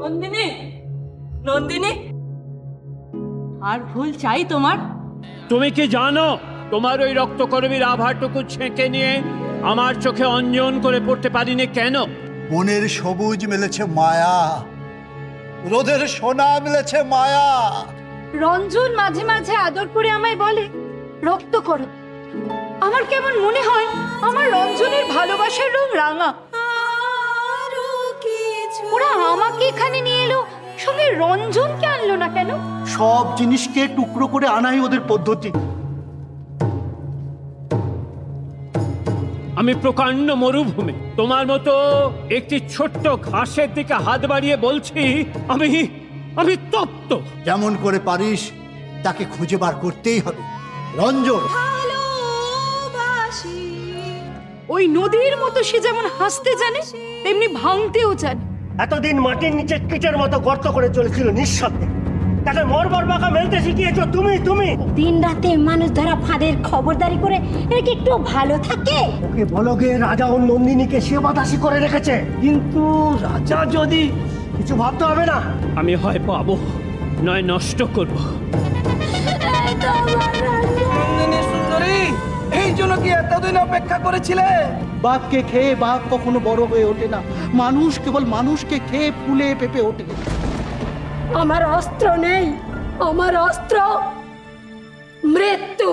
নন্দিনী, নন্দিনী, আর ভুল চাই তোমার? তুমি কি জানো তোমার ওই রক্তকরবীর আভাটুকু ছেঁকে নিয়ে আমার চোখে অঞ্জন করে পড়তে পারিনি কেন? মনের সবুজ মিলেছে মায়া, রোদের সোনা মিলেছে মায়া। রঞ্জন মাঝে মাঝে আদর করে আমায় বলে রক্ত করো। আমার কেমন মনে হয় আমার রঞ্জনের ভালোবাসার রং রাঙা। ওরা আমাকে এখানে নিয়ে এলো, সঙ্গে রঞ্জনকে আনলো না কেন? সব জিনিসকে টুকরো করে আনাই ওদের পদ্ধতি। আমি প্রকাণ্ড মরুভূমি, তোমার মতো একটি ছোট্ট ঘাসের দিকে হাত বাড়িয়ে বলছি আমি আমি তপ্ত। যেমন করে পারিস তাকে খুঁজে বার করতেই হবে। রঞ্জন ওই নদীর মতো সে যেমন হাসতে জানে তেমনি ভাঙতেও জানে। এতদিন মাটির নিচে কীটের মতো গর্ত করে চলেছিল নিঃশব্দে, তাকে মরবার বাঁকা মেলতে শিখিয়েছো তুমি। দিন রাতে মানুষ ধরা ফাঁদের খবরদারি করে এরা কি একটু ভালো থাকে? ওকে বলো গে রাজা ও নন্দিনীকে সেবাদাসী করে রেখেছে। কিন্তু রাজা যদি কিছু ভাবতে হবে না। আমি হয় পাবো নয় নষ্ট করব। নন্দিনী সুন্দরী, এই জন্য কি এতদিন অপেক্ষা করেছিলে? বাঘকে খেয়ে বাঘ কখনো বড় হয়ে ওঠে না, মানুষ কেবল মানুষকে খেয়ে ফুলে পেঁপে ওঠে। আমার অস্ত্র নেই, আমার অস্ত্র মৃত্যু।